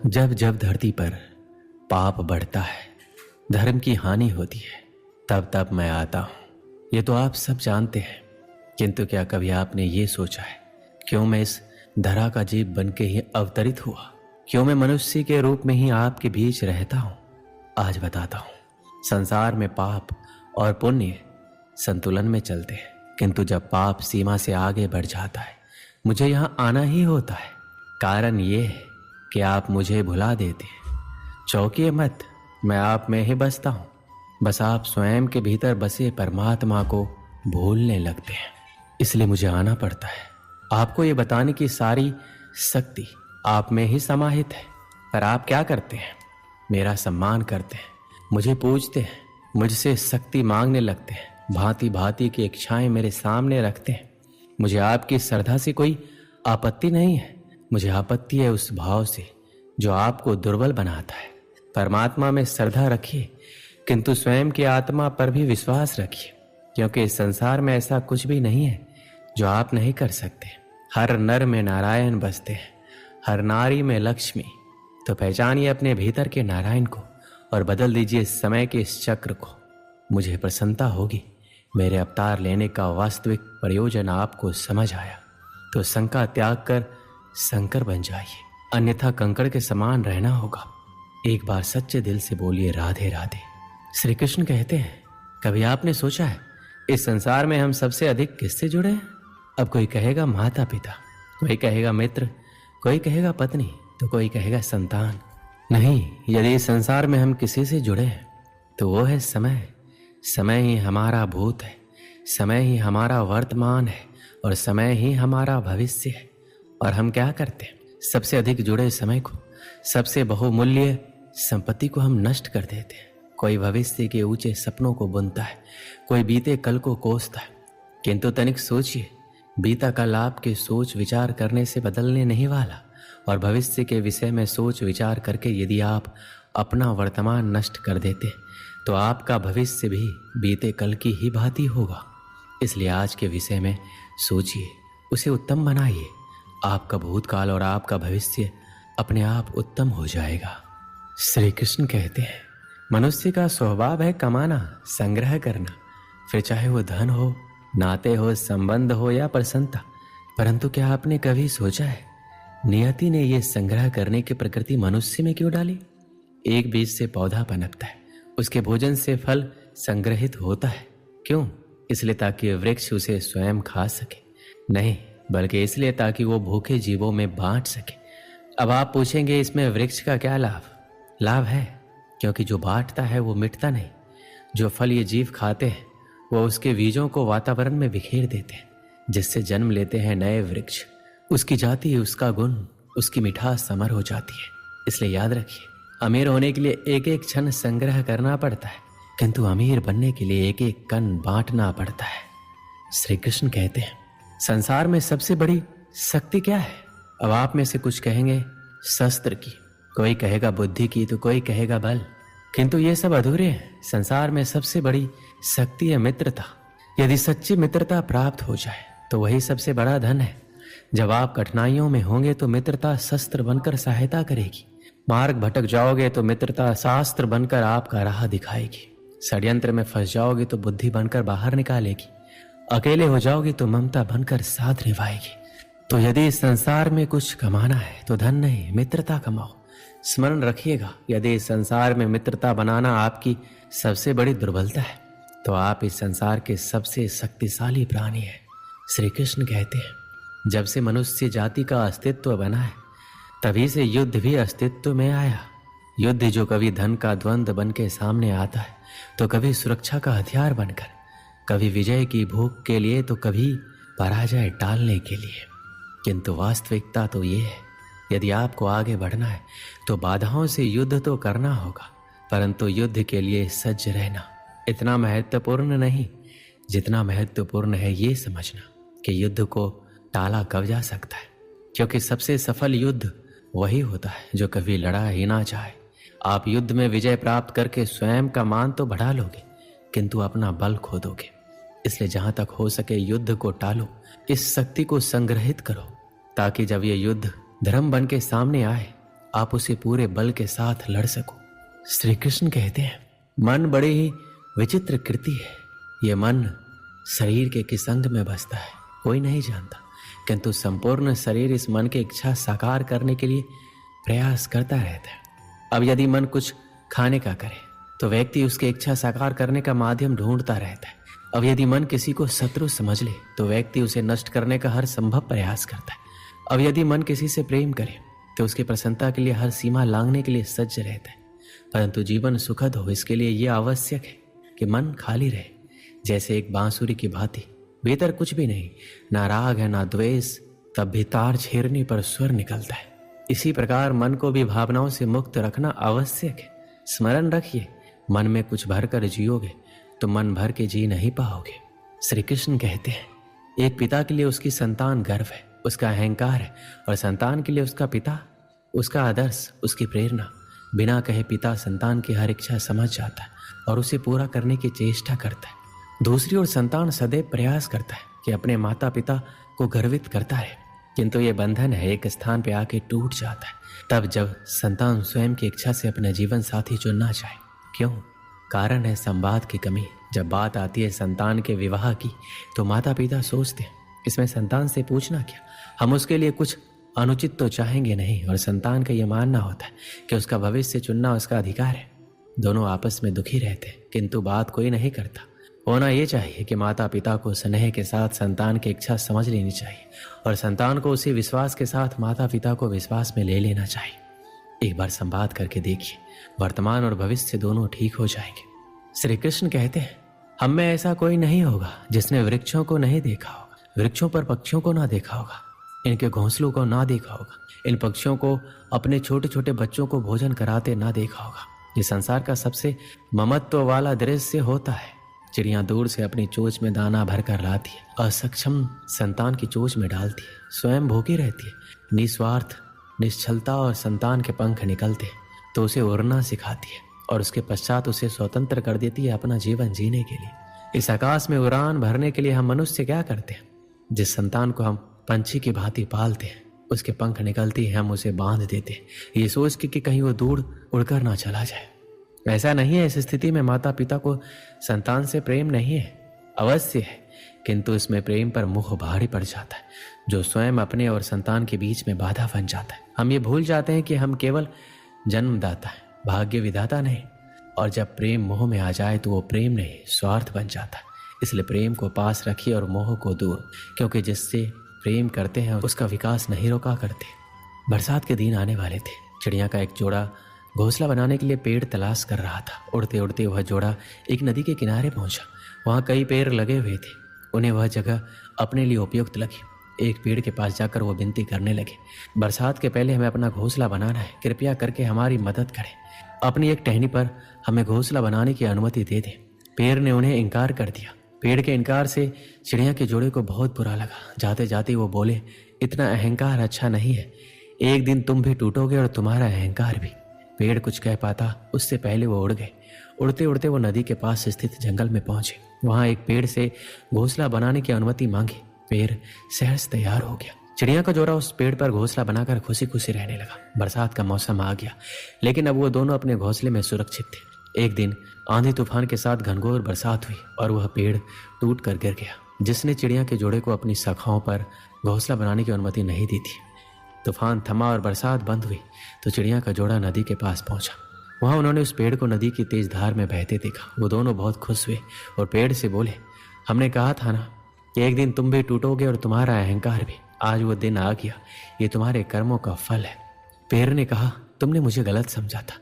जब जब धरती पर पाप बढ़ता है, धर्म की हानि होती है, तब तब मैं आता हूं। ये तो आप सब जानते हैं, किंतु क्या कभी आपने ये सोचा है क्यों मैं इस धरा का जीव बन के ही अवतरित हुआ? क्यों मैं मनुष्य के रूप में ही आपके बीच रहता हूं? आज बताता हूं। संसार में पाप और पुण्य संतुलन में चलते हैं, किंतु जब पाप सीमा से आगे बढ़ जाता है, मुझे यहां आना ही होता है। कारण ये है कि आप मुझे भुला देते हैं। चौंकिए मत, मैं आप में ही बसता हूं। बस आप स्वयं के भीतर बसे परमात्मा को भूलने लगते हैं, इसलिए मुझे आना पड़ता है। आपको ये बताने की सारी शक्ति आप में ही समाहित है, पर आप क्या करते हैं? मेरा सम्मान करते हैं, मुझे पूजते हैं, मुझसे शक्ति मांगने लगते हैं, भांति भांति की इच्छाएं मेरे सामने रखते हैं। मुझे आपकी श्रद्धा से कोई आपत्ति नहीं है, मुझे आपत्ति है उस भाव से जो आपको दुर्बल बनाता है। परमात्मा में श्रद्धा रखिए, किंतु स्वयं की आत्मा पर भी विश्वास रखिए, क्योंकि इस संसार में ऐसा कुछ भी नहीं है जो आप नहीं कर सकते। हर नर में नारायण बसते हैं, हर नारी में लक्ष्मी। तो पहचानिए अपने भीतर के नारायण को और बदल दीजिए समय के इस चक्र को। मुझे प्रसन्नता होगी मेरे अवतार लेने का वास्तविक प्रयोजन आपको समझ आया तो शंका त्याग कर शंकर बन जाइए, अन्यथा कंकड़ के समान रहना होगा। एक बार सच्चे दिल से बोलिए राधे राधे। श्री कृष्ण कहते हैं, कभी आपने सोचा है इस संसार में हम सबसे अधिक किससे जुड़े हैं? अब कोई कहेगा माता पिता, कोई कहेगा मित्र, कोई कहेगा पत्नी, तो कोई कहेगा संतान। नहीं, यदि इस संसार में हम किसी से जुड़े हैं तो वो है समय। समय ही हमारा भूत है, समय ही हमारा वर्तमान है और समय ही हमारा भविष्य है। और हम क्या करते हैं? सबसे अधिक जुड़े समय को, सबसे बहुमूल्य संपत्ति को हम नष्ट कर देते हैं। कोई भविष्य के ऊंचे सपनों को बुनता है, कोई बीते कल को कोसता है, किंतु तनिक सोचिए, बीता कल आपके सोच विचार करने से बदलने नहीं वाला, और भविष्य के विषय में सोच विचार करके यदि आप अपना वर्तमान नष्ट कर देते तो आपका भविष्य भी बीते कल की ही भांति होगा। इसलिए आज के विषय में सोचिए, उसे उत्तम बनाइए। आपका भूतकाल और आपका भविष्य अपने आप उत्तम हो जाएगा। श्री कृष्ण कहते हैं, मनुष्य का स्वभाव है कमाना, संग्रह करना, फिर चाहे वो धन हो, नाते हो, संबंध हो या प्रसन्नता। परंतु क्या आपने कभी सोचा है नियति ने ये संग्रह करने की प्रकृति मनुष्य में क्यों डाली? एक बीज से पौधा पनपता है, उसके भोजन से फल संग्रहित होता है। क्यों? इसलिए ताकि वृक्ष उसे स्वयं खा सके? नहीं, बल्कि इसलिए ताकि वो भूखे जीवों में बांट सके। अब आप पूछेंगे इसमें वृक्ष का क्या लाभ? लाभ है, क्योंकि जो बांटता है वो मिटता नहीं। जो फल ये जीव खाते हैं वो उसके बीजों को वातावरण में बिखेर देते हैं, जिससे जन्म लेते हैं नए वृक्ष। उसकी जाति, उसका गुण, उसकी मिठास समर हो जाती है। इसलिए याद रखिए, अमीर होने के लिए एक एक क्षण संग्रह करना पड़ता है, किंतु अमीर बनने के लिए एक एक कण बांटना पड़ता है। श्री कृष्ण कहते हैं, संसार में सबसे बड़ी शक्ति क्या है? अब आप में से कुछ कहेंगे शस्त्र की, कोई कहेगा बुद्धि की, तो कोई कहेगा बल, किंतु ये सब अधूरे हैं। संसार में सबसे बड़ी शक्ति है मित्रता। यदि सच्ची मित्रता प्राप्त हो जाए तो वही सबसे बड़ा धन है। जब आप कठिनाइयों में होंगे तो मित्रता शस्त्र बनकर सहायता करेगी। मार्ग भटक जाओगे तो मित्रता शास्त्र बनकर आपका राह दिखाएगी। षड्यंत्र में फंस जाओगे तो बुद्धि बनकर बाहर निकालेगी। अकेले हो जाओगे तो ममता बनकर साथ निभाएगी। तो यदि इस संसार में कुछ कमाना है तो धन नहीं, मित्रता कमाओ। स्मरण रखिएगा, यदि इस संसार में मित्रता बनाना आपकी सबसे बड़ी दुर्बलता है तो आप इस संसार के सबसे शक्तिशाली प्राणी हैं। श्री कृष्ण कहते हैं, जब से मनुष्य जाति का अस्तित्व बना है तभी से युद्ध भी अस्तित्व में आया। युद्ध जो कभी धन का द्वंद्व बन के सामने आता है तो कभी सुरक्षा का हथियार बनकर, कभी विजय की भूख के लिए तो कभी पराजय टालने के लिए। किंतु वास्तविकता तो ये है, यदि आपको आगे बढ़ना है तो बाधाओं से युद्ध तो करना होगा, परंतु युद्ध के लिए सज्ज रहना इतना महत्वपूर्ण नहीं जितना महत्वपूर्ण है ये समझना कि युद्ध को टाला कब जा सकता है। क्योंकि सबसे सफल युद्ध वही होता है जो कभी लड़ा ही ना चाहे। आप युद्ध में विजय प्राप्त करके स्वयं का मान तो बढ़ा लोगे, किंतु अपना बल खो दोगे। इसलिए जहां तक हो सके युद्ध को टालो, इस शक्ति को संग्रहित करो, ताकि जब ये युद्ध धर्म बन के सामने आए आप उसे पूरे बल के साथ लड़ सको। श्री कृष्ण कहते हैं, मन बड़ी ही विचित्र कृति है। ये मन शरीर के किस अंग में बसता है कोई नहीं जानता, किंतु संपूर्ण शरीर इस मन की इच्छा साकार करने के लिए प्रयास करता रहता है। अब यदि मन कुछ खाने का करे तो व्यक्ति उसकी इच्छा साकार करने का माध्यम ढूंढता रहता है। अब यदि मन किसी को शत्रु समझ ले तो व्यक्ति उसे नष्ट करने का हर संभव प्रयास करता है। अब यदि मन किसी से प्रेम करे तो उसकी प्रसन्नता के लिए हर सीमा लांघने के लिए सज्ज रहता है। परंतु जीवन सुखद हो इसके लिए यह आवश्यक है कि मन खाली रहे, जैसे एक बांसुरी की भांति। भीतर कुछ भी नहीं, ना राग है ना द्वेष, तब भी तार छेड़ने पर स्वर निकलता है। इसी प्रकार मन को भी भावनाओं से मुक्त रखना आवश्यक है। स्मरण रखिए, मन में कुछ भर कर जियोगे तो मन भर के जी नहीं पाओगे। श्री कृष्ण कहते हैं, एक पिता के लिए उसकी संतान गर्व है, उसका अहंकार है, और संतान के लिए उसका पिता, उसका आदर्श, उसकी प्रेरणा। बिना कहे पिता संतान की हर इच्छा समझ जाता है और उसे पूरा करने की चेष्टा करता है। दूसरी ओर संतान सदैव प्रयास करता है कि अपने माता पिता को गर्वित करता है, किंतु ये बंधन है एक स्थान पे आके टूट जाता है, तब जब संतान स्वयं की इच्छा से अपना जीवन साथी चुनना चाहे। क्यों? कारण है संवाद की कमी। जब बात आती है संतान के विवाह की तो माता पिता सोचते हैं इसमें संतान से पूछना क्या, हम उसके लिए कुछ अनुचित तो चाहेंगे नहीं, और संतान का यह मानना होता है कि उसका भविष्य चुनना उसका अधिकार है। दोनों आपस में दुखी रहते हैं, किंतु बात कोई नहीं करता। होना यह चाहिए कि माता पिता को स्नेह के साथ संतान की इच्छा समझ लेनी चाहिए और संतान को उसी विश्वास के साथ माता पिता को विश्वास में ले लेना चाहिए। एक बार संवाद करके देखिए, वर्तमान और भविष्य दोनों ठीक हो जाएंगे। श्री कृष्ण कहते हैं, हम में ऐसा कोई नहीं होगा जिसने वृक्षों को नहीं देखा होगा, वृक्षों पर पक्षियों को ना देखा होगा, इनके घोंसलों को ना देखा होगा, इन पक्षियों को अपने छोटे छोटे बच्चों को भोजन कराते ना देखा होगा। ये संसार का सबसे ममत्व वाला दृश्य होता है। चिड़ियां दूर से अपनी चोंच में दाना भरकर लाती है, असक्षम संतान की चोंच में डालती है, स्वयं भूखी रहती है, निस्वार्थ निश्चलता, और संतान के पंख निकलते हैं तो उसे उड़ना सिखाती है और उसके पश्चात उसे स्वतंत्र कर देती है अपना जीवन जीने के लिए। इस आकाश में उड़ान भरने के लिए हम मनुष्य क्या करते हैं? जिस संतान को हम पंछी की भांति पालते हैं, उसके पंख निकलती है, हम उसे बांध देते हैं, ये सोच के कि कहीं वो दूर उड़कर ना चला जाए। ऐसा नहीं है। इस स्थिति में माता पिता को संतान से प्रेम नहीं है, अवश्य है, किंतु इसमें प्रेम पर मोह भारी पड़ जाता है, जो स्वयं अपने और संतान के बीच में बाधा बन जाता है। हम ये भूल जाते हैं कि हम केवल जन्मदाता है, भाग्य विधाता नहीं। और जब प्रेम मोह में आ जाए तो वो प्रेम नहीं, स्वार्थ बन जाता है। इसलिए प्रेम को पास रखिए और मोह को दूर, क्योंकि जिससे प्रेम करते हैं उसका विकास नहीं रोका करते। बरसात के दिन आने वाले थे। चिड़िया का एक जोड़ा घोंसला बनाने के लिए पेड़ तलाश कर रहा था। उड़ते उड़ते वह जोड़ा एक नदी के किनारे पहुंचा। वहां कई पेड़ लगे हुए थे, उन्हें वह जगह अपने लिए उपयुक्त लगी। एक पेड़ के पास जाकर वो विनती करने लगे, बरसात के पहले हमें अपना घोंसला बनाना है, कृपया करके हमारी मदद करें, अपनी एक टहनी पर हमें घोंसला बनाने की अनुमति दे दें। पेड़ ने उन्हें इनकार कर दिया। पेड़ के इनकार से चिड़िया के जोड़े को बहुत बुरा लगा। जाते जाते वो बोले, इतना अहंकार अच्छा नहीं है, एक दिन तुम भी टूटोगे और तुम्हारा अहंकार भी। पेड़ कुछ कह पाता उससे पहले वो उड़ गए। उड़ते उड़ते वो नदी के पास स्थित जंगल में पहुंचे। वहां एक पेड़ से घोंसला बनाने की अनुमति मांगी। पेड़ सहज तैयार हो गया। चिड़िया का जोड़ा उस पेड़ पर घोंसला बनाकर खुशी खुशी रहने लगा। बरसात का मौसम आ गया, लेकिन अब वो दोनों अपने घोंसले में सुरक्षित थे। एक दिन आंधी तूफान के साथ घनघोर बरसात हुई और वह पेड़ टूट कर गिर गया, जिसने चिड़िया के जोड़े को अपनी शाखाओं पर घोंसला बनाने की अनुमति नहीं दी थी। तूफान थमा और बरसात बंद हुई तो चिड़िया का जोड़ा नदी के पास पहुंचा। वहां उन्होंने उस पेड़ को नदी की तेज धार में बहते देखा। वो दोनों बहुत खुश हुए और पेड़ से बोले, हमने कहा था ना कि एक दिन तुम भी टूटोगे और तुम्हारा अहंकार भी। आज वो दिन आ गया, ये तुम्हारे कर्मों का फल है। पेड़ ने कहा, तुमने मुझे गलत समझा था,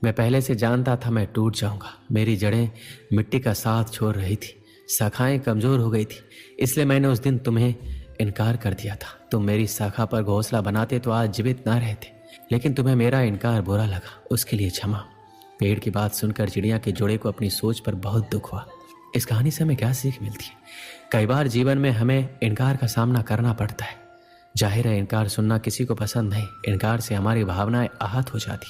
मैं पहले से जानता था मैं टूट जाऊंगा। मेरी जड़ें मिट्टी का साथ छोड़ रही थी, शाखाएं कमजोर हो गई थी, इसलिए मैंने उस दिन तुम्हें इनकार कर दिया था। तुम मेरी शाखा पर घोंसला बनाते तो आज जीवित ना रहते, लेकिन तुम्हें मेरा इनकार बुरा लगा, उसके लिए क्षमा। पेड़ की बात सुनकर चिड़िया के जोड़े को अपनी सोच पर बहुत दुख हुआ। इस कहानी से हमें क्या सीख मिलती है? कई बार जीवन में हमें इनकार का सामना करना पड़ता है। जाहिर है इनकार सुनना किसी को पसंद नहीं। इनकार से हमारी भावनाएं आहत हो जाती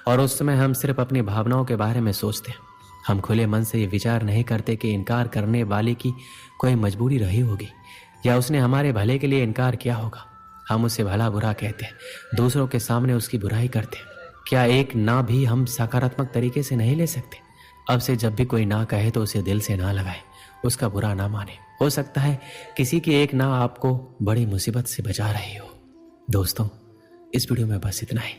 और उस समय हम सिर्फ अपनी भावनाओं के बारे में सोचते हैं। हम खुले मन से ये विचार नहीं करते कि इनकार करने वाले की कोई मजबूरी रही होगी या उसने हमारे भले के लिए इनकार किया होगा। हम उसे भला बुरा कहते हैं, दूसरों के सामने उसकी बुराई करते हैं। क्या एक ना भी हम सकारात्मक तरीके से नहीं ले सकते? अब से जब भी कोई ना कहे तो उसे दिल से ना लगाए, उसका बुरा ना माने। हो सकता है किसी की एक ना आपको बड़ी मुसीबत से बचा रही हो। दोस्तों, इस वीडियो में बस इतना ही।